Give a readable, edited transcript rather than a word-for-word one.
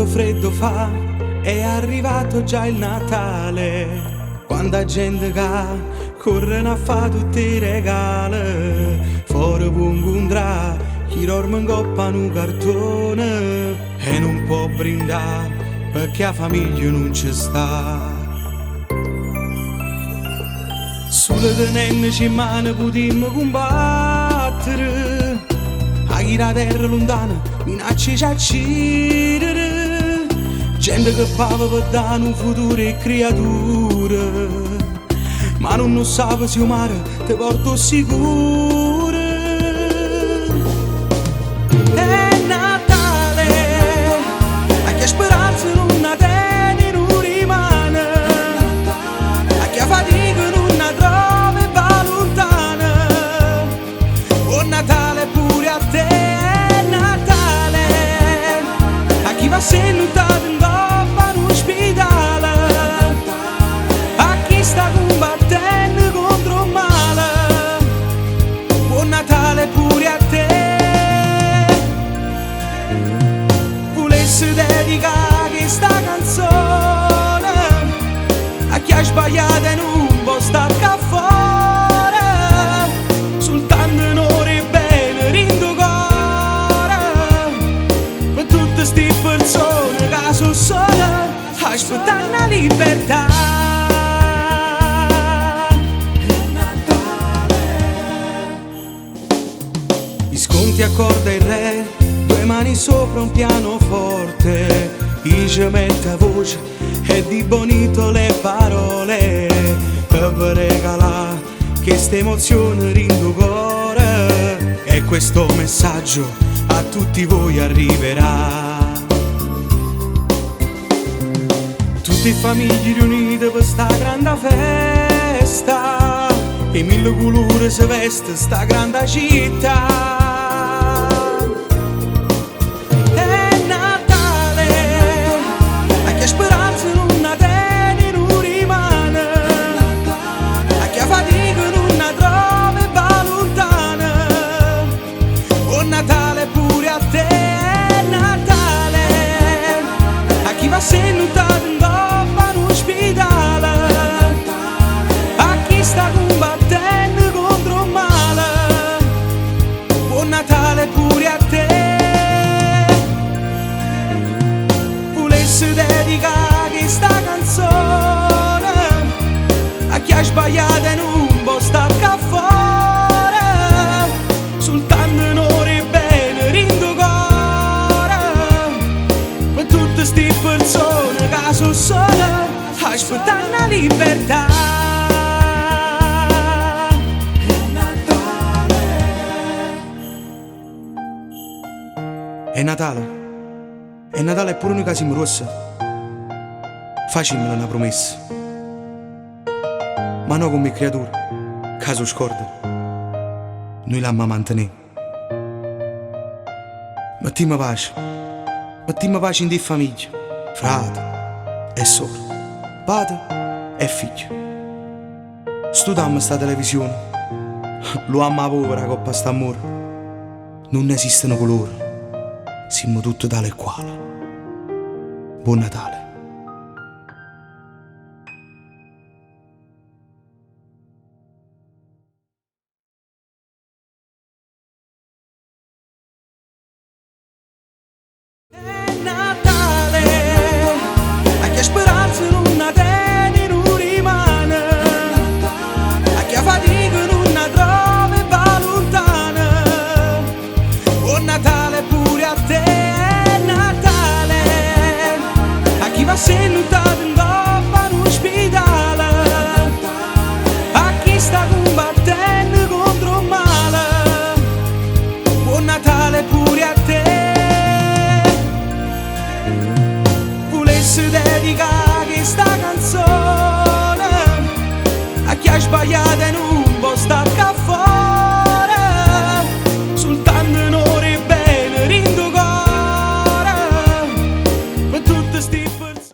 freddo fa, è arrivato già il Natale. Quanta gente che corrono a fa tutti i regali, fuori pungundrah, chi dorme in coppa un cartone e non può brindare perché la famiglia non ci sta. Sulle tenenne ci mani potremmo combattere, a chi la terra lontana minacce ci accidere. Gente che pava per dare un futuro e creature, ma non sa se il mare ti porta sicuro. È Natale, a chi ha speranza non ha tiene non rimane, a chi ha fatica non ha trova e va lontana. Buon Natale pure a te, è Natale, a chi va seduto in coppa in ospedale, a chi sta combattendo contro il male. Buon Natale pure a te. Volessi dedicare questa canzone a chi ha sbagliato e non può stare fuori, soltanto onore e bene rindo cuore per tutte queste persone che sono sole aspettando la libertà. Gli sconti accorda il re, due mani sopra un pianoforte, ci mette voce e di bonito le parole per regalare questa emozione rindo cuore, e questo messaggio a tutti voi arriverà. Tutte famiglie riunite per sta grande festa, e mille colori si veste sta grande città. È Natale, a chi ha speranza non ha tiene non rimane, a chi ha fatica non ha trova e va lontana. Buon Natale pure a te, è Natale, a chi va seduto in coppa in ospedale, a chi sta combattendo contro il male. Buon Natale pure a te. Volessi dedicare questa canzone a chi ha sbagliato e non può stare fuori, soltanto onore e bene rindo cuore per tutte queste persone che sono sole aspettando la libertà. È Natale, è Natale, è pure noi che siamo rossi, facciamolo una promessa, ma non come creature, caso scorda, noi l'amma mantenere. Mettiamo pace in di famiglia, frate e sorelle, padre e figlio. Studiamo sta televisione, lo amma povera coppa sta amore, non esistono colori, siamo tutti tale e quale. Buon Natale. È Natale, a chi ha speranza non ha tiene non rimane, a chi ha fatica non ha trova e va lontana. Buon Natale pure a te, è Natale, a chi va seduto in coppa in ospedale, a chi sta combattendo contro il male. Buon Natale pure a te. Volessi dedicare questa canzone a chi ha sbagliato e non